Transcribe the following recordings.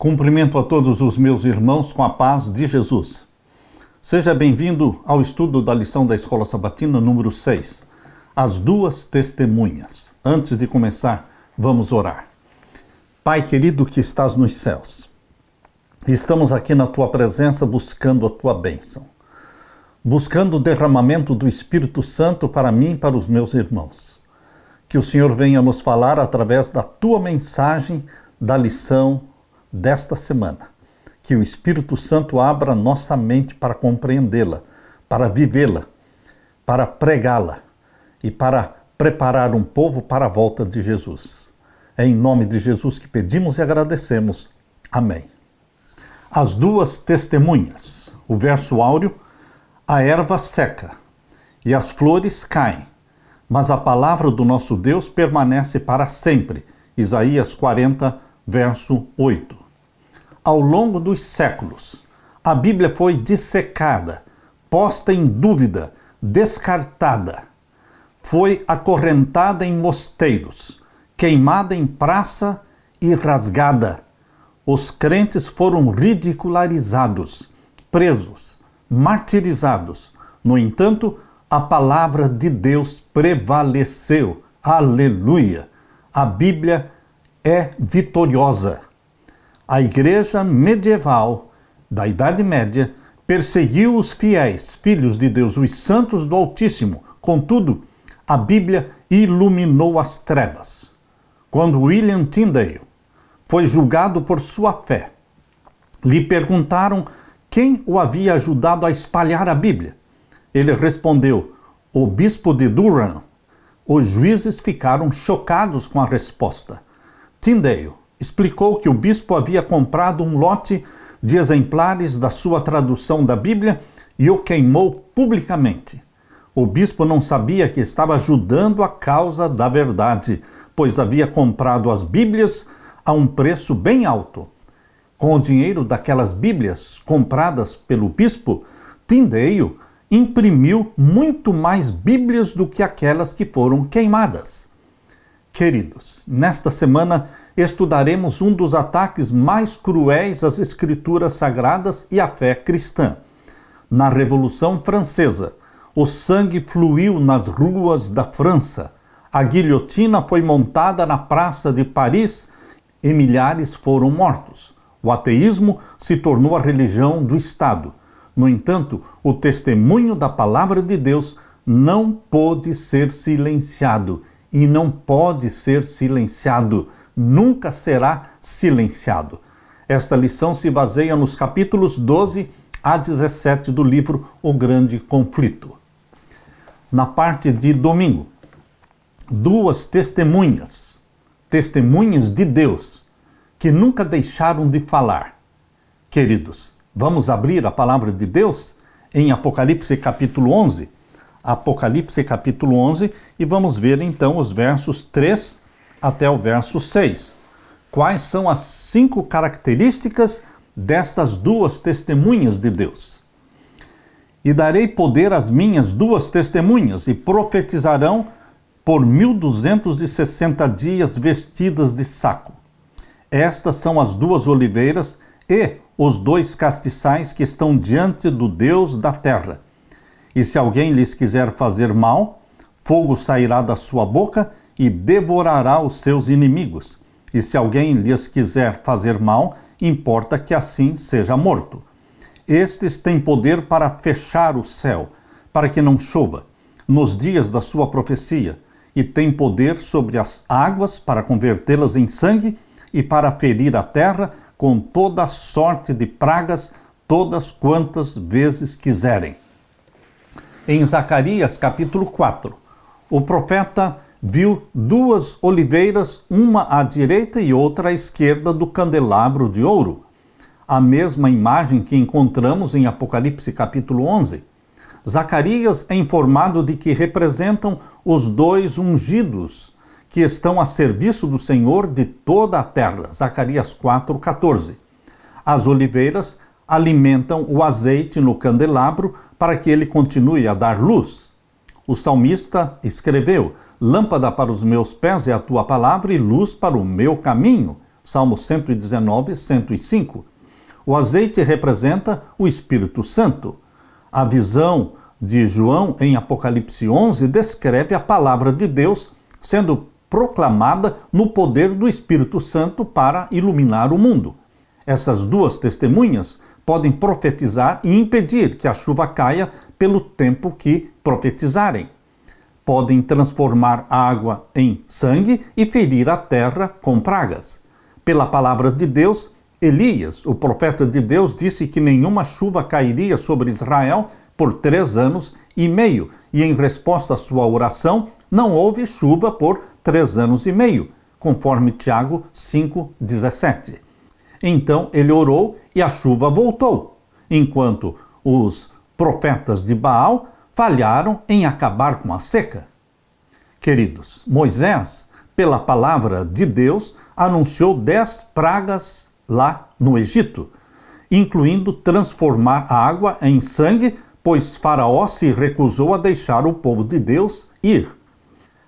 Cumprimento a todos os meus irmãos com a paz de Jesus. Seja bem-vindo ao estudo da lição da Escola Sabatina número 6, As Duas Testemunhas. Antes de começar, vamos orar. Pai querido que estás nos céus, estamos aqui na Tua presença buscando a Tua bênção, buscando o derramamento do Espírito Santo para mim e para os meus irmãos. Que o Senhor venha nos falar através da Tua mensagem da lição desta semana. Que o Espírito Santo abra nossa mente para compreendê-la, para vivê-la, para pregá-la e para preparar um povo para a volta de Jesus. É em nome de Jesus que pedimos e agradecemos. Amém. As duas testemunhas. O verso áureo: a erva seca e as flores caem, mas a palavra do nosso Deus permanece para sempre. Isaías 40, verso 8. Ao longo dos séculos, a Bíblia foi dissecada, posta em dúvida, descartada. Foi acorrentada em mosteiros, queimada em praça e rasgada. Os crentes foram ridicularizados, presos, martirizados. No entanto, a palavra de Deus prevaleceu. Aleluia! A Bíblia é vitoriosa. A igreja medieval da Idade Média perseguiu os fiéis, filhos de Deus, os santos do Altíssimo. Contudo, a Bíblia iluminou as trevas. Quando William Tyndale foi julgado por sua fé, lhe perguntaram quem o havia ajudado a espalhar a Bíblia. Ele respondeu: o bispo de Durham. Os juízes ficaram chocados com a resposta. Tyndale explicou que o bispo havia comprado um lote de exemplares da sua tradução da Bíblia e o queimou publicamente. O bispo não sabia que estava ajudando a causa da verdade, pois havia comprado as Bíblias a um preço bem alto. Com o dinheiro daquelas Bíblias compradas pelo bispo, Tyndale imprimiu muito mais Bíblias do que aquelas que foram queimadas. Queridos, nesta semana estudaremos um dos ataques mais cruéis às Escrituras Sagradas e à fé cristã. Na Revolução Francesa, o sangue fluiu nas ruas da França. A guilhotina foi montada na Praça de Paris e milhares foram mortos. O ateísmo se tornou a religião do Estado. No entanto, o testemunho da palavra de Deus não pôde ser silenciado e não pode ser silenciado. Nunca será silenciado. Esta lição se baseia nos capítulos 12 a 17 do livro O Grande Conflito. Na parte de domingo, duas testemunhas, testemunhas de Deus, que nunca deixaram de falar. Queridos, vamos abrir a palavra de Deus em Apocalipse capítulo 11. Apocalipse capítulo 11 e vamos ver então os versos 3 até o verso 6. Quais são as 5 características destas duas testemunhas de Deus? E darei poder às minhas duas testemunhas, e profetizarão por 1260 dias vestidas de saco. Estas são as duas oliveiras e os 2 castiçais que estão diante do Deus da terra. E se alguém lhes quiser fazer mal, fogo sairá da sua boca e devorará os seus inimigos. E se alguém lhes quiser fazer mal, importa que assim seja morto. Estes têm poder para fechar o céu, para que não chova, nos dias da sua profecia, e têm poder sobre as águas para convertê-las em sangue e para ferir a terra com toda sorte de pragas, todas quantas vezes quiserem. Em Zacarias capítulo 4, o profeta viu 2 oliveiras, uma à direita e outra à esquerda do candelabro de ouro. A mesma imagem que encontramos em Apocalipse capítulo 11. Zacarias é informado de que representam os 2 ungidos que estão a serviço do Senhor de toda a terra. Zacarias 4:14. As oliveiras alimentam o azeite no candelabro para que ele continue a dar luz. O salmista escreveu: lâmpada para os meus pés é a tua palavra e luz para o meu caminho. Salmo 119, 105. O azeite representa o Espírito Santo. A visão de João em Apocalipse 11 descreve a palavra de Deus sendo proclamada no poder do Espírito Santo para iluminar o mundo. Essas duas testemunhas podem profetizar e impedir que a chuva caia pelo tempo que profetizarem. Podem transformar a água em sangue e ferir a terra com pragas. Pela palavra de Deus, Elias, o profeta de Deus, disse que nenhuma chuva cairia sobre Israel por 3 anos e meio, e em resposta à sua oração, não houve chuva por 3 anos e meio, conforme Tiago 5,17. Então ele orou e a chuva voltou, enquanto os profetas de Baal falharam em acabar com a seca. Queridos, Moisés, pela palavra de Deus, anunciou 10 pragas lá no Egito, incluindo transformar a água em sangue, pois Faraó se recusou a deixar o povo de Deus ir.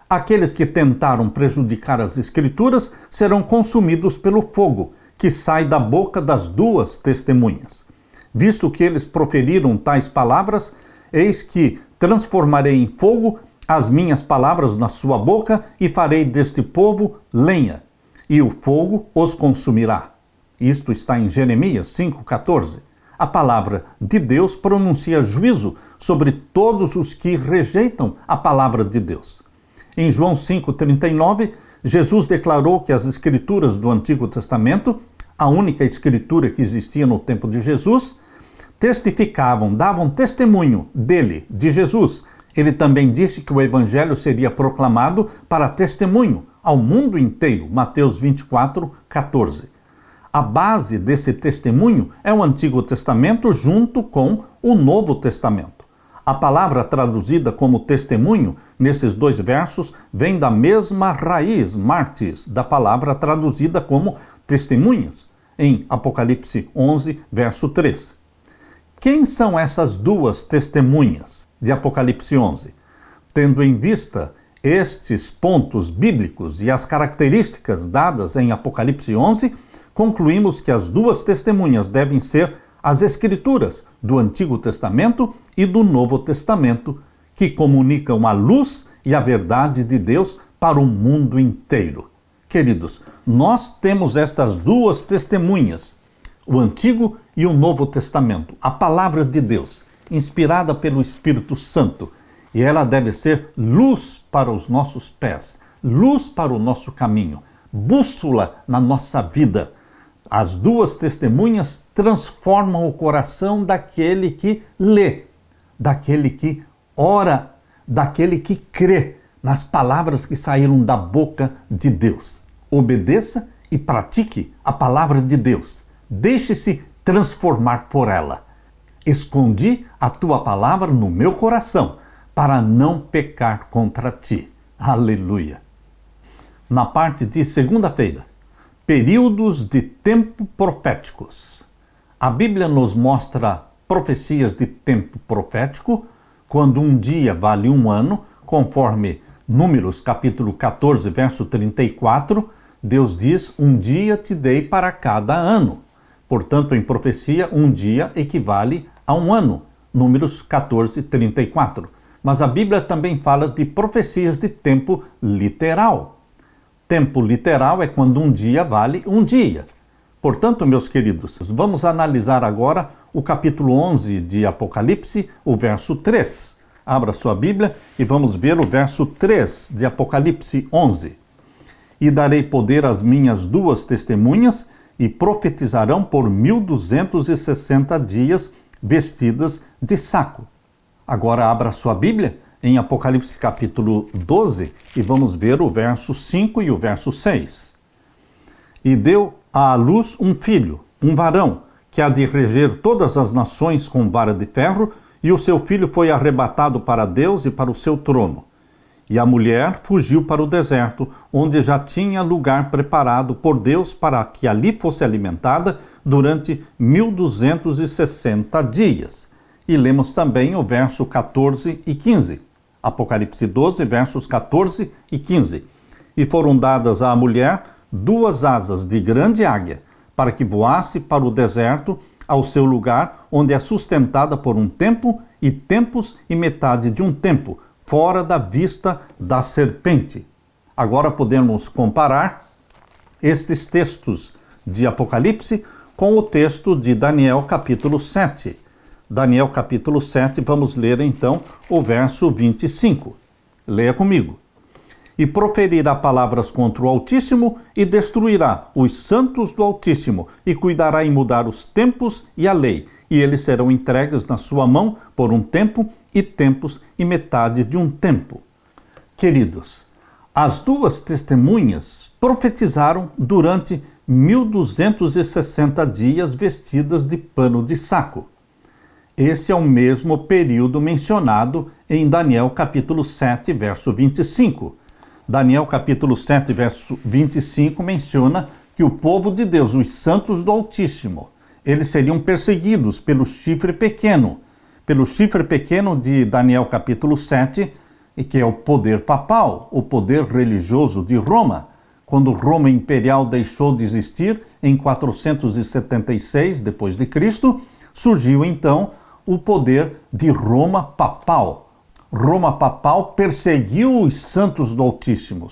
Aqueles que tentaram prejudicar as Escrituras serão consumidos pelo fogo, que sai da boca das duas testemunhas. Visto que eles proferiram tais palavras, eis que transformarei em fogo as minhas palavras na sua boca e farei deste povo lenha, e o fogo os consumirá. Isto está em Jeremias 5,14. A palavra de Deus pronuncia juízo sobre todos os que rejeitam a palavra de Deus. Em João 5,39, Jesus declarou que as escrituras do Antigo Testamento, a única escritura que existia no tempo de Jesus, testificavam, davam testemunho dele, de Jesus. Ele também disse que o evangelho seria proclamado para testemunho ao mundo inteiro, Mateus 24,14. A base desse testemunho é o Antigo Testamento junto com o Novo Testamento. A palavra traduzida como testemunho, nesses 2 versos, vem da mesma raiz, martis, da palavra traduzida como testemunhas, em Apocalipse 11, verso 3. Quem são essas duas testemunhas de Apocalipse 11? Tendo em vista estes pontos bíblicos e as características dadas em Apocalipse 11, concluímos que as duas testemunhas devem ser as Escrituras do Antigo Testamento e do Novo Testamento, que comunicam a luz e a verdade de Deus para o mundo inteiro. Queridos, nós temos estas duas testemunhas, o Antigo e o Novo Testamento, a palavra de Deus, inspirada pelo Espírito Santo, e ela deve ser luz para os nossos pés, luz para o nosso caminho, bússola na nossa vida. As duas testemunhas transformam o coração daquele que lê, daquele que ora, daquele que crê nas palavras que saíram da boca de Deus. Obedeça e pratique a palavra de Deus. Deixe-se transformar por ela. Escondi a tua palavra no meu coração para não pecar contra ti. Aleluia. Na parte de segunda-feira, períodos de tempo proféticos. A Bíblia nos mostra profecias de tempo profético, quando um dia vale 1 ano, conforme Números capítulo 14, verso 34, Deus diz, 1 dia te dei para cada ano. Portanto, em profecia, 1 dia equivale a 1 ano. Números 14, 34. Mas a Bíblia também fala de profecias de tempo literal. Tempo literal é quando um dia vale 1 dia. Portanto, meus queridos, vamos analisar agora o capítulo 11 de Apocalipse, o verso 3. Abra sua Bíblia e vamos ver o verso 3 de Apocalipse 11. E darei poder às minhas duas testemunhas e profetizarão por 1260 dias vestidas de saco. Agora abra sua Bíblia em Apocalipse capítulo 12 e vamos ver o verso 5 e o verso 6. E deu à luz um filho, um varão, que há de reger todas as nações com vara de ferro, e o seu filho foi arrebatado para Deus e para o seu trono. E a mulher fugiu para o deserto, onde já tinha lugar preparado por Deus para que ali fosse alimentada durante 1260 dias. E lemos também o verso 14 e 15. Apocalipse 12, versos 14 e 15. E foram dadas à mulher 2 asas de grande águia, para que voasse para o deserto, ao seu lugar, onde é sustentada por um tempo e tempos e metade de um tempo, fora da vista da serpente. Agora podemos comparar estes textos de Apocalipse com o texto de Daniel capítulo 7. Daniel capítulo 7, vamos ler então o verso 25. Leia comigo. E proferirá palavras contra o Altíssimo e destruirá os santos do Altíssimo e cuidará em mudar os tempos e a lei, e eles serão entregues na sua mão por um tempo e tempos e metade de um tempo. Queridos, as 2 testemunhas profetizaram durante 1260 dias vestidas de pano de saco. Esse é o mesmo período mencionado em Daniel capítulo 7, verso 25. Daniel capítulo 7, verso 25 menciona que o povo de Deus, os santos do Altíssimo, eles seriam perseguidos pelo chifre pequeno. Pelo chifre pequeno de Daniel capítulo 7, que é o poder papal, o poder religioso de Roma. Quando Roma imperial deixou de existir em 476 depois de Cristo, surgiu então o poder de Roma papal. Roma papal perseguiu os santos do Altíssimo,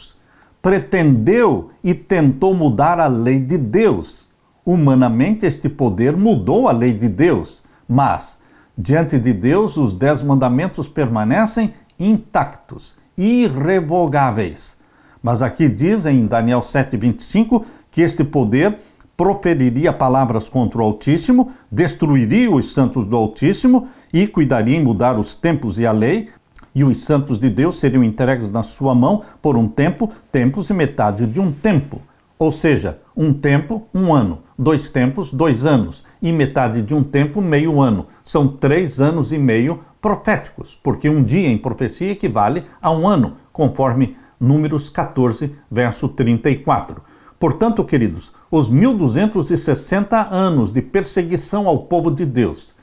pretendeu e tentou mudar a lei de Deus. Humanamente, este poder mudou a lei de Deus, mas, diante de Deus, os 10 mandamentos permanecem intactos, irrevogáveis. Mas aqui diz em Daniel 7,25 que este poder proferiria palavras contra o Altíssimo, destruiria os santos do Altíssimo e cuidaria em mudar os tempos e a lei, e os santos de Deus seriam entregues na sua mão por um tempo, tempos e metade de um tempo. Ou seja, um tempo, 1 ano, 2 tempos, 2 anos, e metade de um tempo, meio ano. São 3 anos e meio proféticos, porque um dia em profecia equivale a 1 ano, conforme Números 14, verso 34. Portanto, queridos, os 1260 anos de perseguição ao povo de Deus,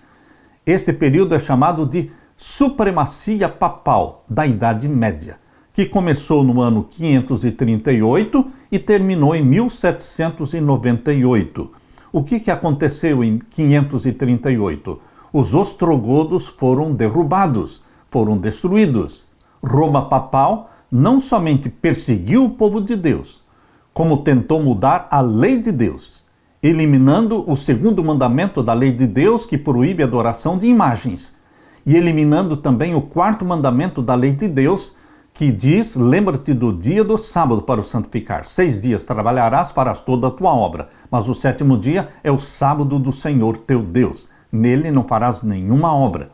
este período é chamado de supremacia papal da Idade Média, que começou no ano 538 e terminou em 1798. O que aconteceu em 538? Os ostrogodos foram derrubados, foram destruídos. Roma papal não somente perseguiu o povo de Deus, como tentou mudar a lei de Deus, eliminando o 2º mandamento da lei de Deus, que proíbe a adoração de imagens, e eliminando também o 4º mandamento da lei de Deus, que diz, lembra-te do dia do sábado para o santificar. 6 dias trabalharás, farás toda a tua obra, mas o 7º dia é o sábado do Senhor teu Deus. Nele não farás nenhuma obra.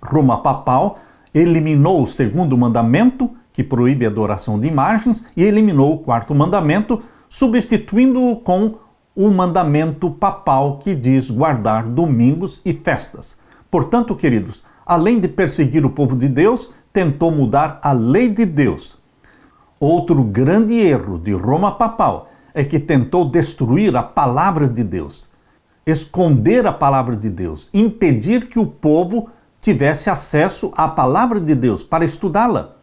Roma papal eliminou o 2º mandamento, que proíbe a adoração de imagens, e eliminou o 4º mandamento, substituindo-o com o mandamento papal que diz guardar domingos e festas. Portanto, queridos, além de perseguir o povo de Deus, tentou mudar a lei de Deus. Outro grande erro de Roma papal é que tentou destruir a palavra de Deus, esconder a palavra de Deus, impedir que o povo tivesse acesso à palavra de Deus para estudá-la.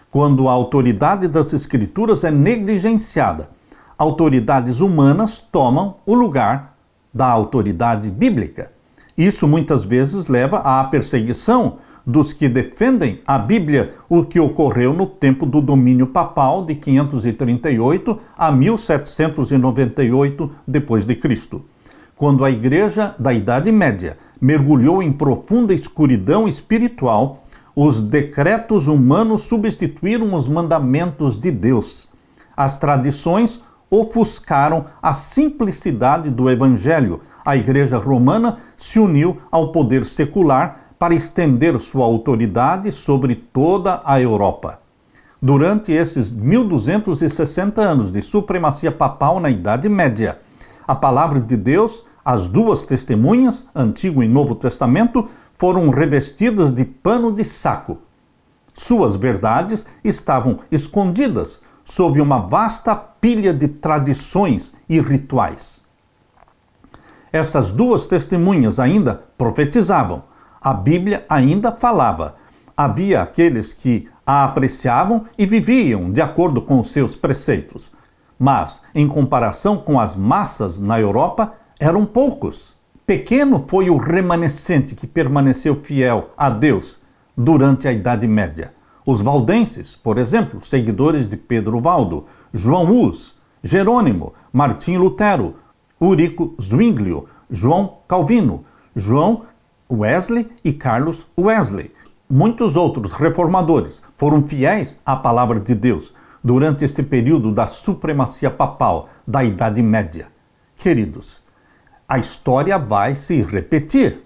Quando a autoridade das Escrituras é negligenciada, autoridades humanas tomam o lugar da autoridade bíblica. Isso muitas vezes leva à perseguição dos que defendem a Bíblia, o que ocorreu no tempo do domínio papal de 538 a 1798 d.C., quando a Igreja da Idade Média mergulhou em profunda escuridão espiritual. Os decretos humanos substituíram os mandamentos de Deus. As tradições ofuscaram a simplicidade do Evangelho. A Igreja Romana se uniu ao poder secular para estender sua autoridade sobre toda a Europa. Durante esses 1260 anos de supremacia papal na Idade Média, a palavra de Deus, as 2 testemunhas, Antigo e Novo Testamento, foram revestidas de pano de saco. Suas verdades estavam escondidas sob uma vasta pilha de tradições e rituais. Essas 2 testemunhas ainda profetizavam, a Bíblia ainda falava. Havia aqueles que a apreciavam e viviam de acordo com os seus preceitos. mas, em comparação com as massas na Europa, eram poucos. Pequeno foi o remanescente que permaneceu fiel a Deus durante a Idade Média. Os valdenses, por exemplo, seguidores de Pedro Valdo, João Hus, Jerônimo, Martim Lutero, Ulrico Zwinglio, João Calvino, João Wesley e Carlos Wesley. Muitos outros reformadores foram fiéis à palavra de Deus durante este período da supremacia papal da Idade Média. Queridos, a história vai se repetir.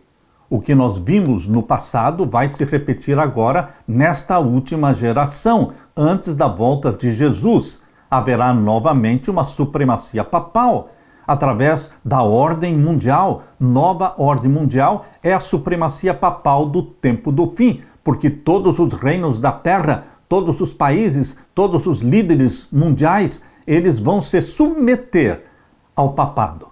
O que nós vimos no passado vai se repetir agora nesta última geração, antes da volta de Jesus. Haverá novamente uma supremacia papal através da ordem mundial. Nova ordem mundial é a supremacia papal do tempo do fim, porque todos os reinos da terra, todos os países, todos os líderes mundiais, eles vão se submeter ao papado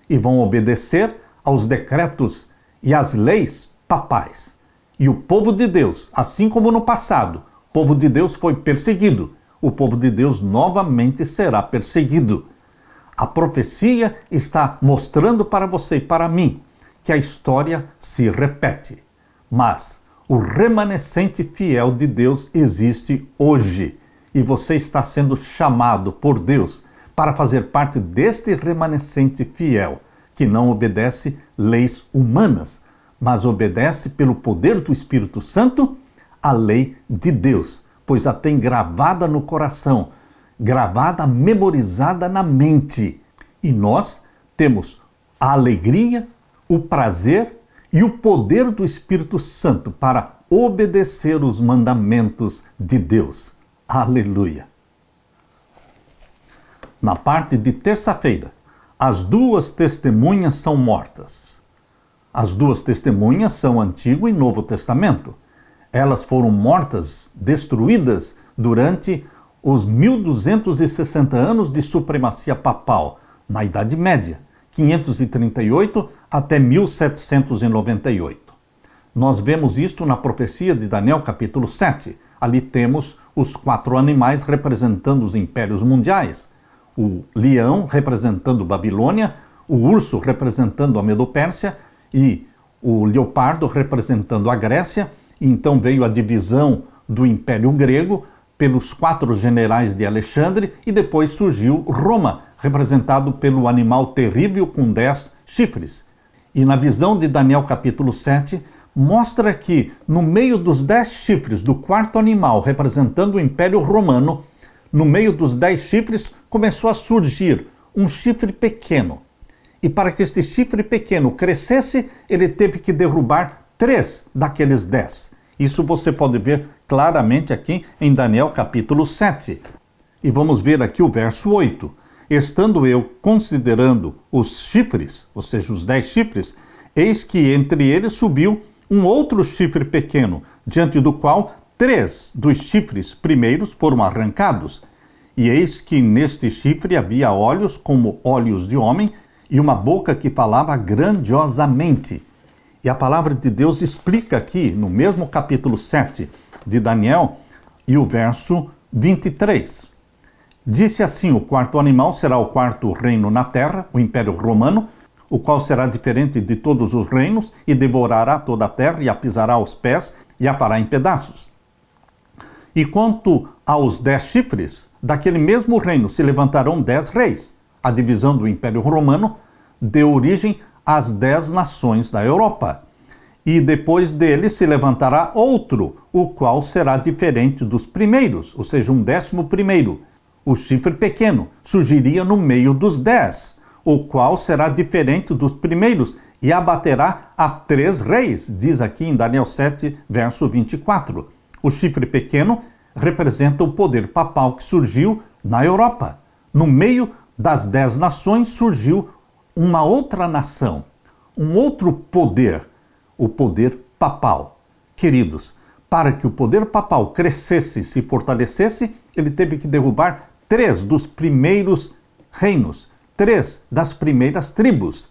e vão obedecer aos decretos e às leis papais. E o povo de Deus, assim como no passado, o povo de Deus foi perseguido, o povo de Deus novamente será perseguido. A profecia está mostrando para você e para mim que a história se repete, mas o remanescente fiel de Deus existe hoje e você está sendo chamado por Deus para fazer parte deste remanescente fiel que não obedece leis humanas, mas obedece pelo poder do Espírito Santo a lei de Deus, pois a tem gravada no coração, gravada, memorizada na mente. E nós temos a alegria, o prazer e o poder do Espírito Santo para obedecer os mandamentos de Deus. Aleluia! Na parte de terça-feira, as duas testemunhas são mortas. As duas testemunhas são Antigo e Novo Testamento. Elas foram mortas, destruídas durante os 1260 anos de supremacia papal, na Idade Média, 538 até 1798. Nós vemos isto na profecia de Daniel capítulo 7. Ali temos os 4 animais representando os impérios mundiais. O leão representando Babilônia, o urso representando a Medo-Pérsia e o leopardo representando a Grécia. E então veio a divisão do Império Grego pelos 4 generais de Alexandre e depois surgiu Roma, representado pelo animal terrível com 10 chifres. E na visão de Daniel capítulo 7, mostra que no meio dos 10 chifres do 4º animal, representando o Império Romano, no meio dos 10 chifres começou a surgir um chifre pequeno. E para que este chifre pequeno crescesse, ele teve que derrubar 3 daqueles 10. Isso você pode ver claramente aqui em Daniel capítulo 7. E vamos ver aqui o verso 8. Estando eu considerando os chifres, ou seja, os 10 chifres, eis que entre eles subiu um outro chifre pequeno, diante do qual 3 dos chifres primeiros foram arrancados. E eis que neste chifre havia olhos como olhos de homem e uma boca que falava grandiosamente. E a palavra de Deus explica aqui, no mesmo capítulo 7 de Daniel, e o verso 23. Disse assim: o 4º animal será o 4º reino na terra, o Império Romano, o qual será diferente de todos os reinos, e devorará toda a terra, e a pisará aos pés, e a fará em pedaços. E quanto aos 10 chifres, daquele mesmo reino se levantarão 10 reis. A divisão do Império Romano deu origem às 10 nações da Europa. E depois dele se levantará outro, o qual será diferente dos primeiros, ou seja, 11º. O chifre pequeno surgiria no meio dos 10, o qual será diferente dos primeiros e abaterá a 3 reis, diz aqui em Daniel 7, verso 24. O chifre pequeno representa o poder papal que surgiu na Europa. No meio das 10 nações surgiu uma outra nação, um outro poder, o poder papal. Queridos, para que o poder papal crescesse e se fortalecesse, ele teve que derrubar 3 dos primeiros reinos, 3 das primeiras tribos.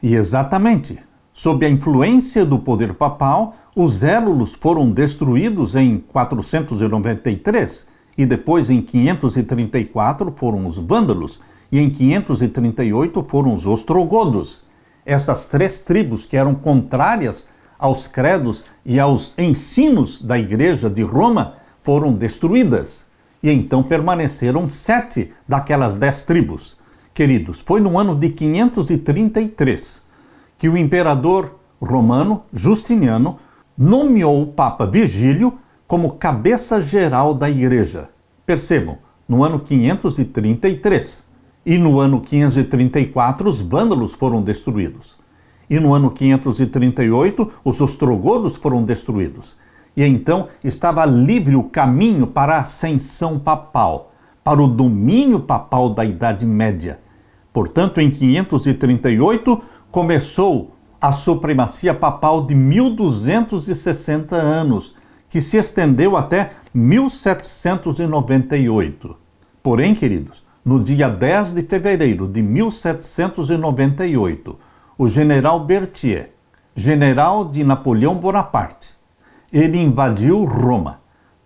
E exatamente, sob a influência do poder papal, os Élulos foram destruídos em 493 e depois em 534 foram os vândalos, e em 538 foram os ostrogodos. Essas três tribos que eram contrárias aos credos e aos ensinos da Igreja de Roma foram destruídas. E então permaneceram 7 daquelas 10 tribos. Queridos, foi no ano de 533 que o imperador romano Justiniano nomeou o Papa Vigílio como cabeça geral da Igreja. Percebam, no ano 533. E no ano 534 os vândalos foram destruídos. E no ano 538 os ostrogodos foram destruídos. E então estava livre o caminho para a ascensão papal, para o domínio papal da Idade Média. Portanto, em 538 começou a supremacia papal de 1260 anos, que se estendeu até 1798. Porém, queridos, no dia 10 de fevereiro de 1798, o general Berthier, general de Napoleão Bonaparte, ele invadiu Roma,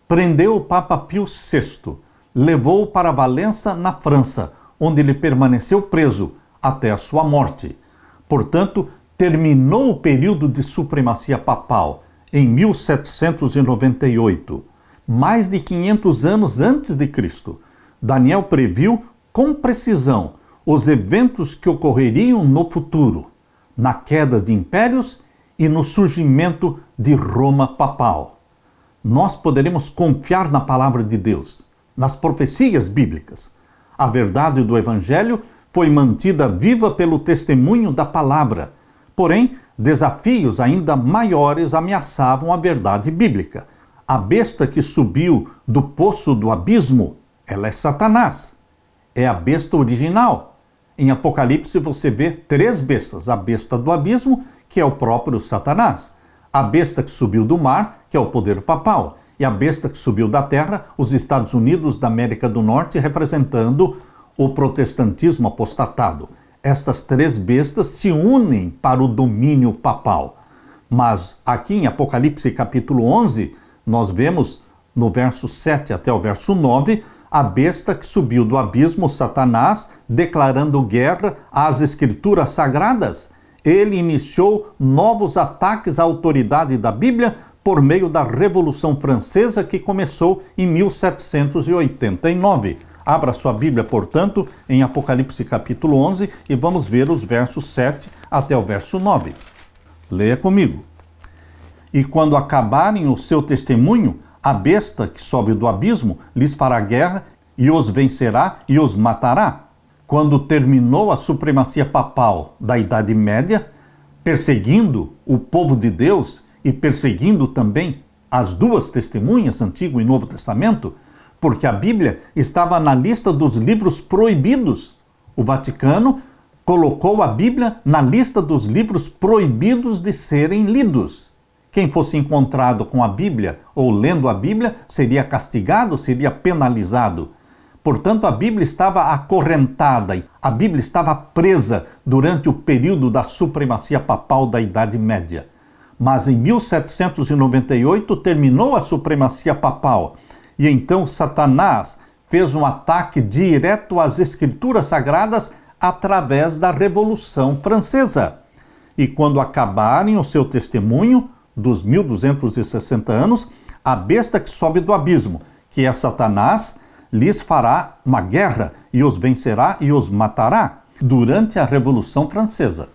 prendeu o Papa Pio VI, levou-o para Valença, na França, onde ele permaneceu preso até a sua morte. Portanto, terminou o período de supremacia papal em 1798, mais de 500 anos antes de Cristo. Daniel previu com precisão os eventos que ocorreriam no futuro, na queda de impérios e no surgimento de Roma papal. Nós poderemos confiar na palavra de Deus, nas profecias bíblicas. A verdade do Evangelho foi mantida viva pelo testemunho da palavra. Porém, desafios ainda maiores ameaçavam a verdade bíblica. A besta que subiu do poço do abismo, ela é Satanás. É a besta original. Em Apocalipse você vê 3 bestas. A besta do abismo, que é o próprio Satanás. A besta que subiu do mar, que é o poder papal. E a besta que subiu da terra, os Estados Unidos da América do Norte, representando o protestantismo apostatado. Estas 3 bestas se unem para o domínio papal. Mas aqui em Apocalipse capítulo 11, nós vemos no verso 7 até o verso 9, a besta que subiu do abismo, Satanás, declarando guerra às escrituras sagradas. Ele iniciou novos ataques à autoridade da Bíblia por meio da Revolução Francesa, que começou em 1789. Abra sua Bíblia, portanto, em Apocalipse capítulo 11 e vamos ver os versos 7 até o verso 9. Leia comigo. E quando acabarem o seu testemunho, a besta que sobe do abismo lhes fará guerra e os vencerá e os matará. Quando terminou a supremacia papal da Idade Média, perseguindo o povo de Deus e perseguindo também as 2 testemunhas, Antigo e Novo Testamento, porque a Bíblia estava na lista dos livros proibidos. O Vaticano colocou a Bíblia na lista dos livros proibidos de serem lidos. Quem fosse encontrado com a Bíblia ou lendo a Bíblia seria castigado, seria penalizado. Portanto, a Bíblia estava acorrentada, a Bíblia estava presa durante o período da supremacia papal da Idade Média. Mas em 1798 terminou a supremacia papal. E então Satanás fez um ataque direto às Escrituras Sagradas através da Revolução Francesa. E quando acabarem o seu testemunho dos 1260 anos, a besta que sobe do abismo, que é Satanás, lhes fará uma guerra e os vencerá e os matará. Durante a Revolução Francesa,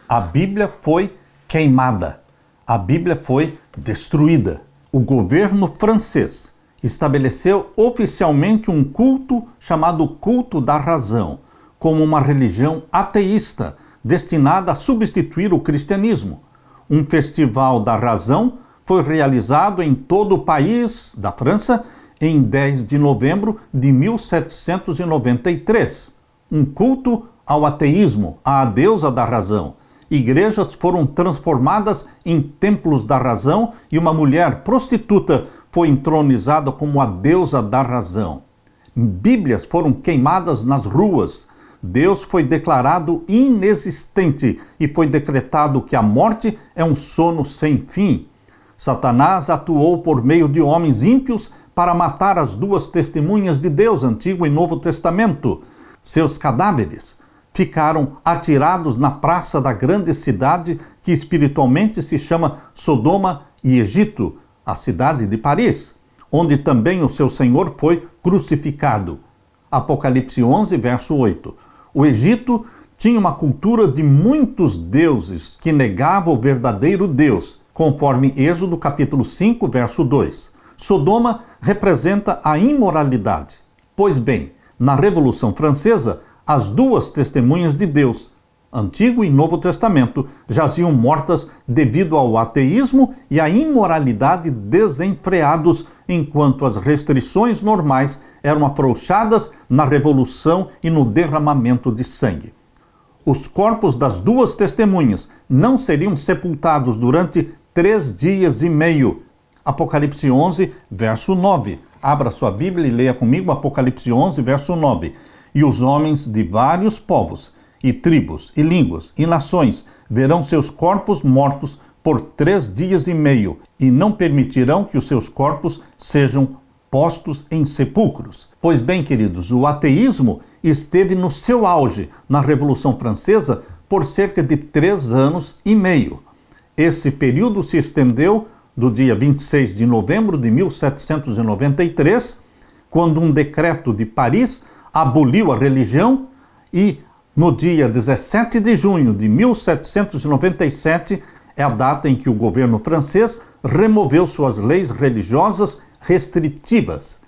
a Bíblia foi queimada, a Bíblia foi destruída. O governo francês estabeleceu oficialmente um culto chamado culto da razão, como uma religião ateísta destinada a substituir o cristianismo. Um festival da razão foi realizado em todo o país da França em 10 de novembro de 1793. Um culto ao ateísmo, à deusa da razão. Igrejas foram transformadas em templos da razão e uma mulher prostituta foi entronizada como a deusa da razão. Bíblias foram queimadas nas ruas. Deus foi declarado inexistente e foi decretado que a morte é um sono sem fim. Satanás atuou por meio de homens ímpios para matar as duas testemunhas de Deus, Antigo e Novo Testamento. Seus cadáveres ficaram atirados na praça da grande cidade que espiritualmente se chama Sodoma e Egito, a cidade de Paris, onde também o seu Senhor foi crucificado. Apocalipse 11, verso 8. O Egito tinha uma cultura de muitos deuses que negava o verdadeiro Deus, conforme Êxodo capítulo 5, verso 2. Sodoma representa a imoralidade. Pois bem, na Revolução Francesa, as duas testemunhas de Deus, Antigo e Novo Testamento, jaziam mortas devido ao ateísmo e à imoralidade desenfreados, enquanto as restrições normais eram afrouxadas na Revolução e no derramamento de sangue. Os corpos das duas testemunhas não seriam sepultados durante 3 dias e meio. Apocalipse 11, verso 9. Abra sua Bíblia e leia comigo Apocalipse 11, verso 9. E os homens de vários povos, e tribos, e línguas, e nações, verão seus corpos mortos por 3 dias e meio, e não permitirão que os seus corpos sejam postos em sepulcros. Pois bem, queridos, o ateísmo esteve no seu auge na Revolução Francesa por cerca de 3 anos e meio. Esse período se estendeu do dia 26 de novembro de 1793, quando um decreto de Paris aboliu a religião, e no dia 17 de junho de 1797 é a data em que o governo francês removeu suas leis religiosas restritivas.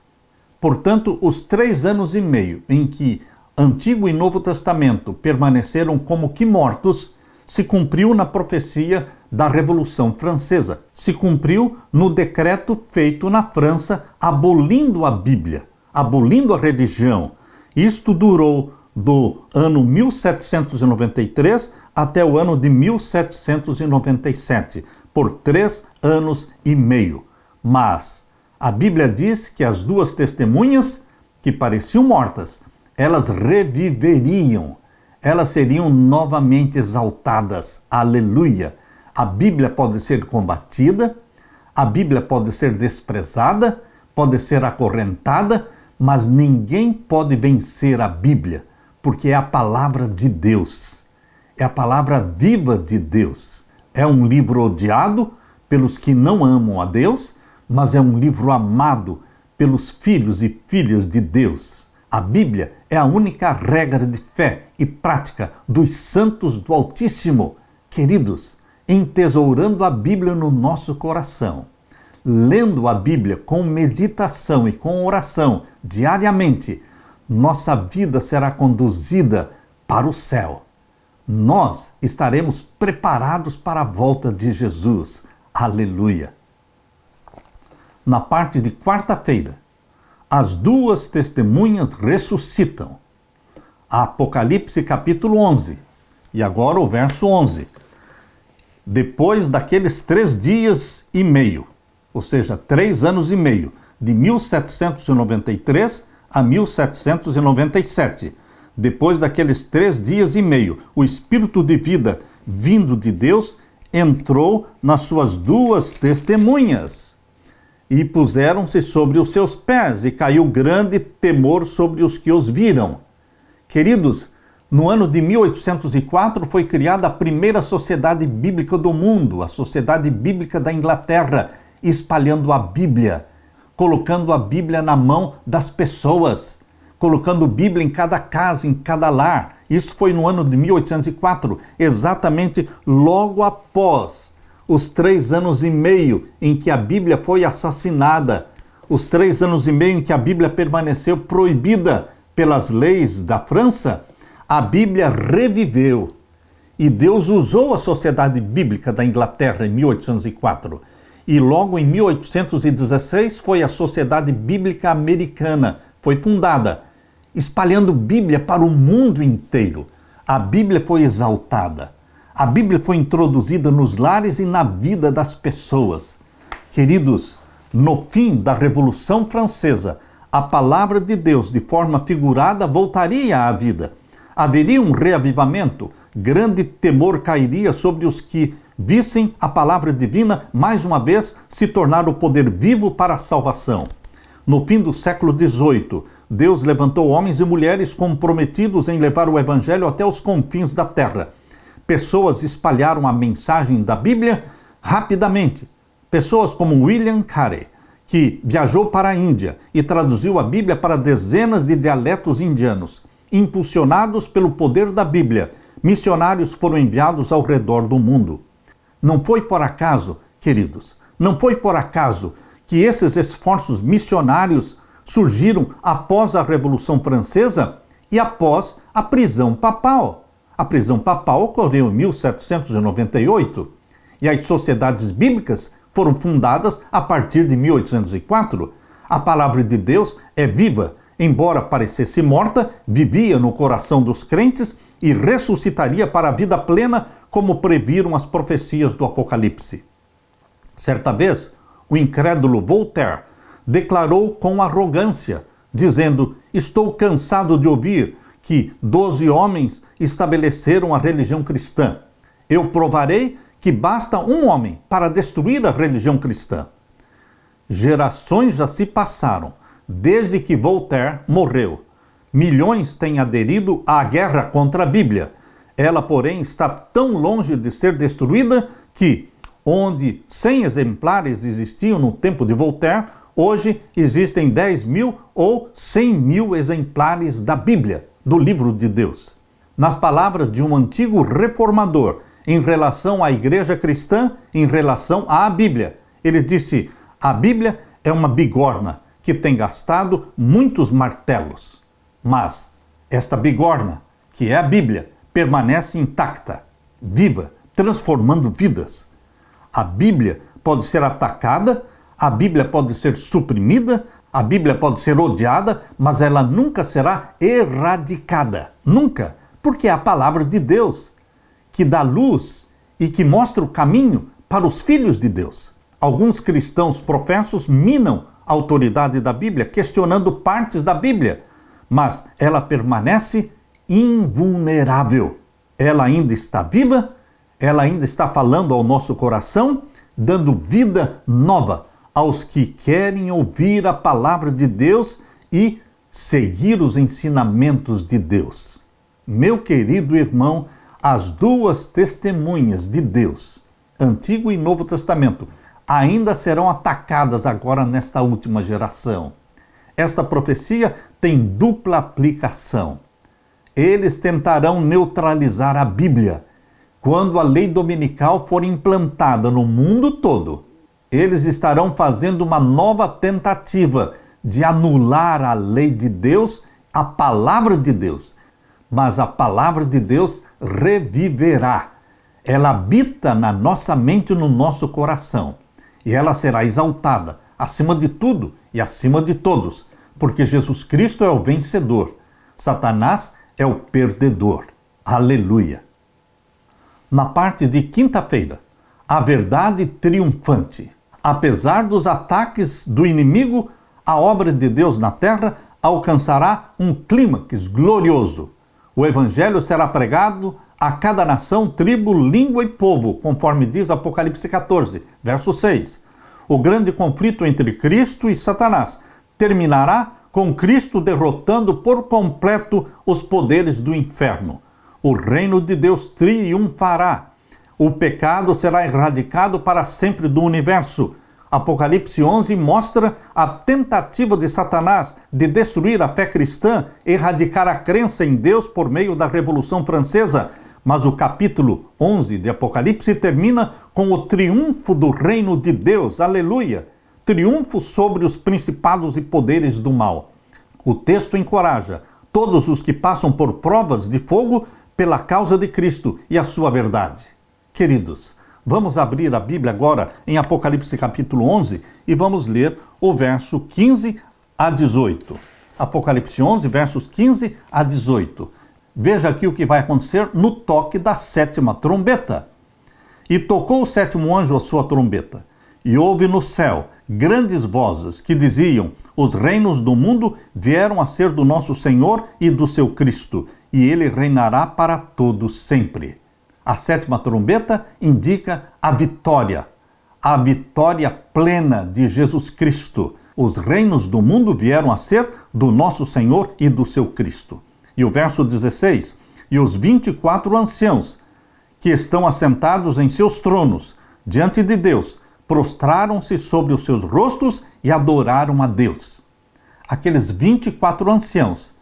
Portanto, os 3 anos e meio em que Antigo e Novo Testamento permaneceram como que mortos, se cumpriu na profecia da Revolução Francesa. Se cumpriu no decreto feito na França abolindo a Bíblia, abolindo a religião. Isto durou do ano 1793 até o ano de 1797, por 3 anos e meio. Mas a Bíblia diz que as duas testemunhas, que pareciam mortas, elas reviveriam, elas seriam novamente exaltadas. Aleluia! A Bíblia pode ser combatida, a Bíblia pode ser desprezada, pode ser acorrentada, mas ninguém pode vencer a Bíblia, porque é a palavra de Deus, é a palavra viva de Deus. É um livro odiado pelos que não amam a Deus, mas é um livro amado pelos filhos e filhas de Deus. A Bíblia é a única regra de fé e prática dos santos do Altíssimo. Queridos, entesourando a Bíblia no nosso coração, lendo a Bíblia com meditação e com oração diariamente, nossa vida será conduzida para o céu. Nós estaremos preparados para a volta de Jesus. Aleluia! Na parte de quarta-feira, as duas testemunhas ressuscitam. Apocalipse capítulo 11, e agora o verso 11. Depois daqueles 3 dias e meio, ou seja, 3 anos e meio, de 1793 a 1797. Depois daqueles 3 dias e meio, o Espírito de vida vindo de Deus entrou nas suas duas testemunhas. E puseram-se sobre os seus pés, e caiu grande temor sobre os que os viram. Queridos, no ano de 1804 foi criada a primeira sociedade bíblica do mundo, a Sociedade Bíblica da Inglaterra, espalhando a Bíblia, colocando a Bíblia na mão das pessoas, colocando Bíblia em cada casa, em cada lar. Isso foi no ano de 1804, exatamente logo após os 3 anos e meio em que a Bíblia foi assassinada, os 3 anos e meio em que a Bíblia permaneceu proibida pelas leis da França. A Bíblia reviveu e Deus usou a Sociedade Bíblica da Inglaterra em 1804. E logo em 1816 foi a Sociedade Bíblica Americana, foi fundada, espalhando Bíblia para o mundo inteiro. A Bíblia foi exaltada. A Bíblia foi introduzida nos lares e na vida das pessoas. Queridos, no fim da Revolução Francesa, a palavra de Deus, de forma figurada, voltaria à vida. Haveria um reavivamento, grande temor cairia sobre os que vissem a palavra divina mais uma vez se tornar o poder vivo para a salvação. No fim do século XVIII, Deus levantou homens e mulheres comprometidos em levar o Evangelho até os confins da terra. Pessoas espalharam a mensagem da Bíblia rapidamente. Pessoas como William Carey, que viajou para a Índia e traduziu a Bíblia para dezenas de dialetos indianos. Impulsionados pelo poder da Bíblia, missionários foram enviados ao redor do mundo. Não foi por acaso, queridos, não foi por acaso que esses esforços missionários surgiram após a Revolução Francesa e após a prisão papal. A prisão papal ocorreu em 1798 e as sociedades bíblicas foram fundadas a partir de 1804. A palavra de Deus é viva, embora parecesse morta, vivia no coração dos crentes e ressuscitaria para a vida plena, como previram as profecias do Apocalipse. Certa vez, o incrédulo Voltaire declarou com arrogância, dizendo: "Estou cansado de ouvir que 12 homens estabeleceram a religião cristã. Eu provarei que basta um homem para destruir a religião cristã." Gerações já se passaram desde que Voltaire morreu. Milhões têm aderido à guerra contra a Bíblia. Ela, porém, está tão longe de ser destruída que, onde 100 exemplares existiam no tempo de Voltaire, hoje existem 10.000 ou 100.000 exemplares da Bíblia, do livro de Deus. Nas palavras de um antigo reformador, em relação à igreja cristã, em relação à Bíblia, ele disse: "A Bíblia é uma bigorna que tem gastado muitos martelos. Mas esta bigorna, que é a Bíblia, permanece intacta, viva, transformando vidas." A Bíblia pode ser atacada, a Bíblia pode ser suprimida, a Bíblia pode ser odiada, mas ela nunca será erradicada. Nunca, porque é a palavra de Deus que dá luz e que mostra o caminho para os filhos de Deus. Alguns cristãos professos minam a autoridade da Bíblia, questionando partes da Bíblia, mas ela permanece invulnerável. Ela ainda está viva, ela ainda está falando ao nosso coração, dando vida nova aos que querem ouvir a palavra de Deus e seguir os ensinamentos de Deus. Meu querido irmão, as duas testemunhas de Deus, Antigo e Novo Testamento, ainda serão atacadas agora nesta última geração. Esta profecia tem dupla aplicação. Eles tentarão neutralizar a Bíblia. Quando a lei dominical for implantada no mundo todo, eles estarão fazendo uma nova tentativa de anular a lei de Deus, a palavra de Deus. Mas a palavra de Deus reviverá. Ela habita na nossa mente e no nosso coração. E ela será exaltada acima de tudo e acima de todos, porque Jesus Cristo é o vencedor. Satanás é o perdedor. Aleluia! Na parte de quinta-feira, a verdade triunfante. Apesar dos ataques do inimigo, a obra de Deus na terra alcançará um clímax glorioso. O evangelho será pregado a cada nação, tribo, língua e povo, conforme diz Apocalipse 14, verso 6. O grande conflito entre Cristo e Satanás terminará com Cristo derrotando por completo os poderes do inferno. O reino de Deus triunfará. O pecado será erradicado para sempre do universo. Apocalipse 11 mostra a tentativa de Satanás de destruir a fé cristã, erradicar a crença em Deus por meio da Revolução Francesa. Mas o capítulo 11 de Apocalipse termina com o triunfo do reino de Deus. Aleluia! Triunfo sobre os principados e poderes do mal. O texto encoraja todos os que passam por provas de fogo pela causa de Cristo e a sua verdade. Queridos, vamos abrir a Bíblia agora em Apocalipse capítulo 11 e vamos ler o verso 15 a 18. Apocalipse 11, versos 15 a 18. Veja aqui o que vai acontecer no toque da sétima trombeta. E tocou o sétimo anjo a sua trombeta, e houve no céu grandes vozes que diziam: os reinos do mundo vieram a ser do nosso Senhor e do seu Cristo, e ele reinará para todo sempre. A sétima trombeta indica a vitória. a vitória plena de Jesus Cristo. Os reinos do mundo vieram a ser do nosso Senhor e do seu Cristo. E o verso 16, e os 24 anciãos que estão assentados em seus tronos, diante de Deus, prostraram-se sobre os seus rostos e adoraram a Deus. Aqueles 24 anciãos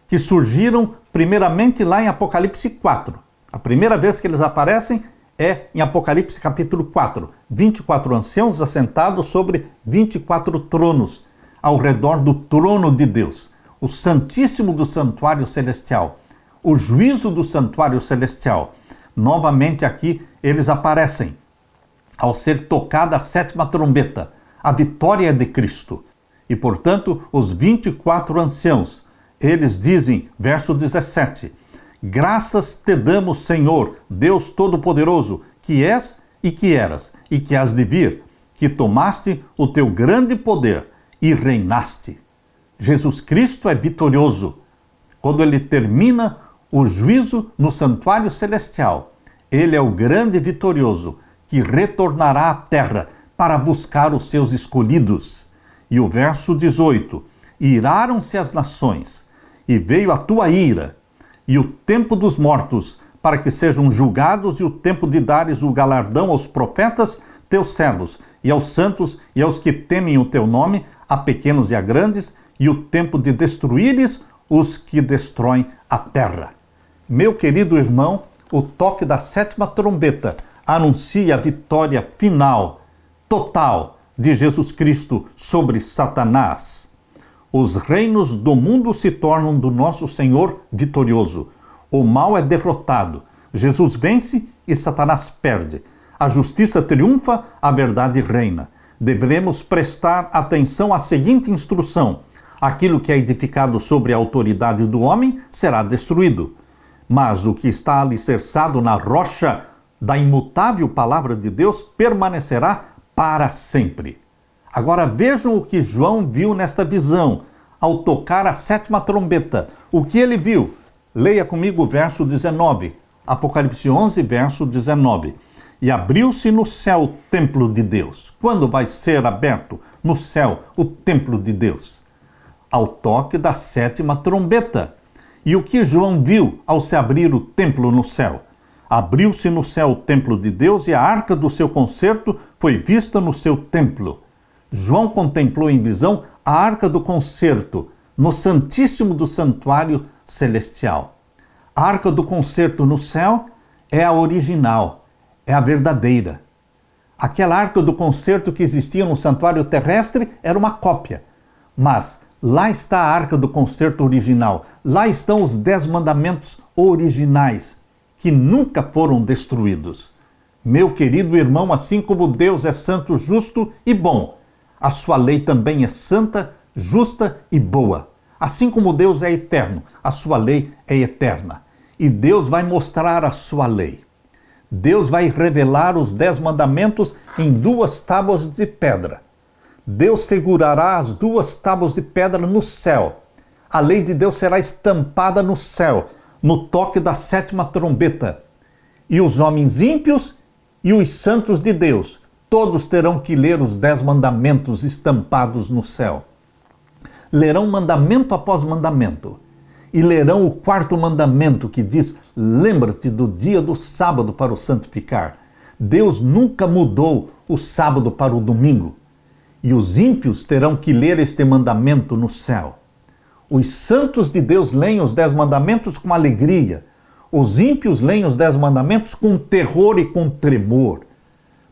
que surgiram primeiramente lá em Apocalipse 4. A primeira vez que eles aparecem é em Apocalipse capítulo 4. 24 anciãos assentados sobre 24 tronos, ao redor do trono de Deus, o Santíssimo do Santuário Celestial, o juízo do Santuário Celestial. Novamente aqui eles aparecem, ao ser tocada a 7ª trombeta, a vitória de Cristo. E, portanto, os 24 anciãos, eles dizem, verso 17, graças te damos, Senhor, Deus Todo-Poderoso, que és e que eras, e que has de vir, que tomaste o teu grande poder e reinaste. Jesus Cristo é vitorioso. Quando ele termina o juízo no santuário celestial, ele é o grande vitorioso, que retornará à terra para buscar os seus escolhidos. E o verso 18, iraram-se as nações, e veio a tua ira, e o tempo dos mortos, para que sejam julgados, e o tempo de dares o galardão aos profetas, teus servos, e aos santos, e aos que temem o teu nome, a pequenos e a grandes, e o tempo de destruíres os que destroem a terra. Meu querido irmão, o toque da 7ª trombeta anuncia a vitória final, total, de Jesus Cristo sobre Satanás. Os reinos do mundo se tornam do nosso Senhor vitorioso. O mal é derrotado, Jesus vence e Satanás perde. A justiça triunfa, a verdade reina. Devemos prestar atenção à seguinte instrução: aquilo que é edificado sobre a autoridade do homem será destruído, mas o que está alicerçado na rocha da imutável palavra de Deus permanecerá para sempre. Agora vejam o que João viu nesta visão, ao tocar a 7ª trombeta. O que ele viu? Leia comigo o verso 19, Apocalipse 11, verso 19. E abriu-se no céu o templo de Deus. Quando vai ser aberto no céu o templo de Deus? Ao toque da 7ª trombeta. E o que João viu ao se abrir o templo no céu? Abriu-se no céu o templo de Deus e a arca do seu concerto foi vista no seu templo. João contemplou em visão a arca do concerto no Santíssimo do Santuário Celestial. A arca do concerto no céu é a original, é a verdadeira. Aquela arca do concerto que existia no santuário terrestre era uma cópia, mas lá está a arca do concerto original, lá estão os 10 mandamentos originais, que nunca foram destruídos. Meu querido irmão, assim como Deus é santo, justo e bom, a sua lei também é santa, justa e boa. Assim como Deus é eterno, a sua lei é eterna. E Deus vai mostrar a sua lei. Deus vai revelar os 10 mandamentos em 2 tábuas de pedra. Deus segurará as 2 tábuas de pedra no céu. A lei de Deus será estampada no céu, no toque da 7ª trombeta. E os homens ímpios e os santos de Deus, todos terão que ler os 10 mandamentos estampados no céu. Lerão mandamento após mandamento. E lerão o 4º mandamento que diz: lembra-te do dia do sábado para o santificar. Deus nunca mudou o sábado para o domingo. E os ímpios terão que ler este mandamento no céu. Os santos de Deus leem os 10 mandamentos com alegria. Os ímpios leem os 10 mandamentos com terror e com tremor.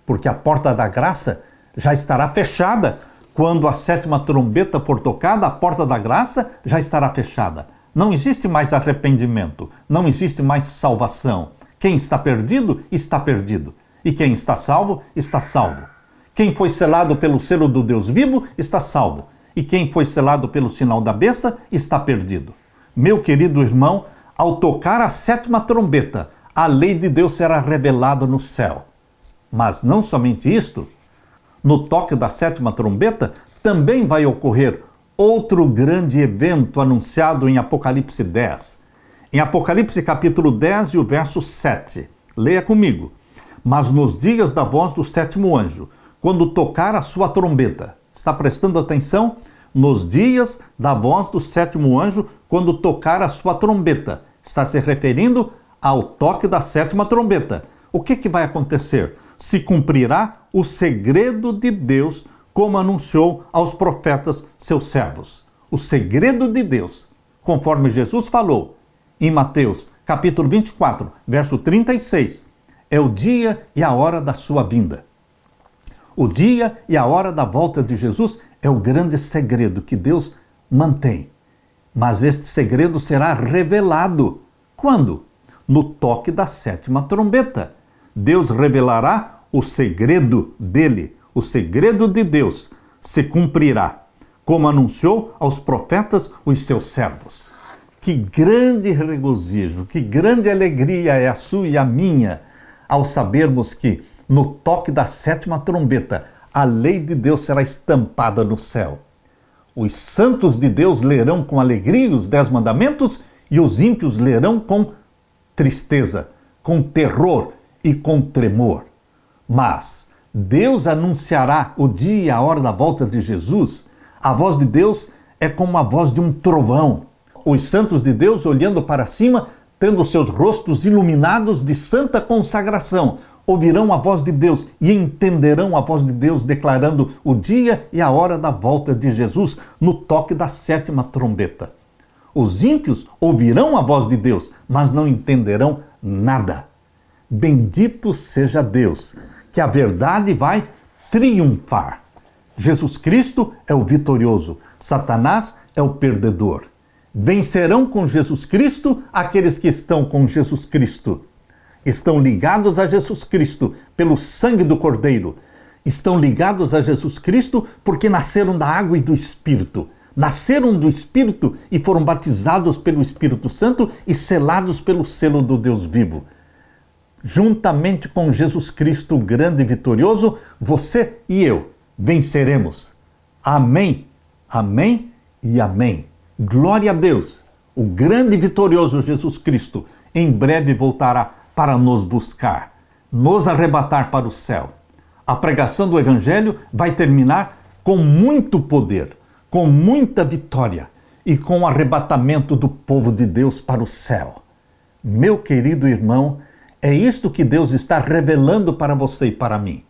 Porque a porta da graça já estará fechada. Quando a 7ª trombeta for tocada, a porta da graça já estará fechada. Não existe mais arrependimento, não existe mais salvação. Quem está perdido, está perdido. E quem está salvo, está salvo. Quem foi selado pelo selo do Deus vivo, está salvo. E quem foi selado pelo sinal da besta, está perdido. Meu querido irmão, ao tocar a 7ª trombeta, a lei de Deus será revelada no céu. Mas não somente isto, no toque da 7ª trombeta, também vai ocorrer outro grande evento anunciado em Apocalipse 10. Em Apocalipse capítulo 10 e o verso 7. Leia comigo. Mas nos dias da voz do 7º anjo, quando tocar a sua trombeta. Está prestando atenção? Nos dias da voz do sétimo anjo, quando tocar a sua trombeta. Está se referindo ao toque da sétima trombeta. O que vai acontecer? Se cumprirá o segredo de Deus, como anunciou aos profetas, seus servos. O segredo de Deus, conforme Jesus falou em Mateus, capítulo 24, verso 36, é o dia e a hora da sua vinda. O dia e a hora da volta de Jesus é o grande segredo que Deus mantém. Mas este segredo será revelado. Quando? No toque da sétima trombeta. Deus revelará o segredo dele, o segredo de Deus se cumprirá, como anunciou aos profetas os seus servos. Que grande regozijo, que grande alegria é a sua e a minha, ao sabermos que no toque da sétima trombeta a lei de Deus será estampada no céu. Os santos de Deus lerão com alegria os 10 mandamentos e os ímpios lerão com tristeza, com terror e com tremor. Mas Deus anunciará o dia e a hora da volta de Jesus. A voz de Deus é como a voz de um trovão. Os santos de Deus, olhando para cima, tendo seus rostos iluminados de santa consagração, ouvirão a voz de Deus e entenderão a voz de Deus declarando o dia e a hora da volta de Jesus no toque da sétima trombeta. Os ímpios ouvirão a voz de Deus, mas não entenderão nada. Bendito seja Deus, que a verdade vai triunfar. Jesus Cristo é o vitorioso, Satanás é o perdedor. Vencerão com Jesus Cristo aqueles que estão com Jesus Cristo. Estão ligados a Jesus Cristo pelo sangue do Cordeiro. Estão ligados a Jesus Cristo porque nasceram da água e do Espírito. Nasceram do Espírito e foram batizados pelo Espírito Santo e selados pelo selo do Deus vivo. Juntamente com Jesus Cristo, o grande e vitorioso, você e eu venceremos. Amém, amém e amém. Glória a Deus. O grande e vitorioso Jesus Cristo em breve voltará para nos buscar, nos arrebatar para o céu. A pregação do Evangelho vai terminar com muito poder, com muita vitória e com o arrebatamento do povo de Deus para o céu. Meu querido irmão, é isto que Deus está revelando para você e para mim.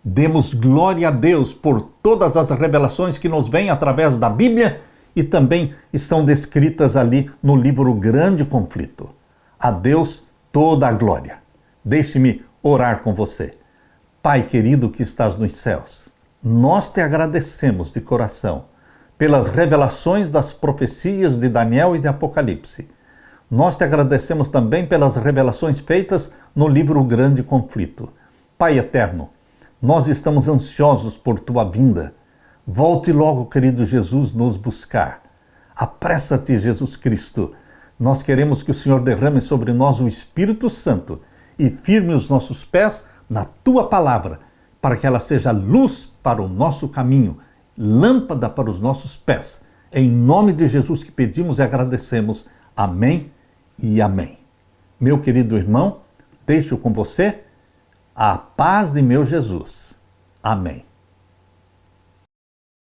Demos glória a Deus por todas as revelações que nos vêm através da Bíblia e também estão descritas ali no livro Grande Conflito. A Deus toda a glória. Deixe-me orar com você. Pai querido que estás nos céus, nós te agradecemos de coração pelas revelações das profecias de Daniel e de Apocalipse. Nós te agradecemos também pelas revelações feitas no livro Grande Conflito. Pai eterno, nós estamos ansiosos por tua vinda. Volte logo, querido Jesus, nos buscar. Apressa-te, Jesus Cristo. Nós queremos que o Senhor derrame sobre nós o Espírito Santo e firme os nossos pés na tua palavra, para que ela seja luz para o nosso caminho, lâmpada para os nossos pés. Em nome de Jesus que pedimos e agradecemos. Amém e amém. Meu querido irmão, deixo com você a paz de meu Jesus. Amém.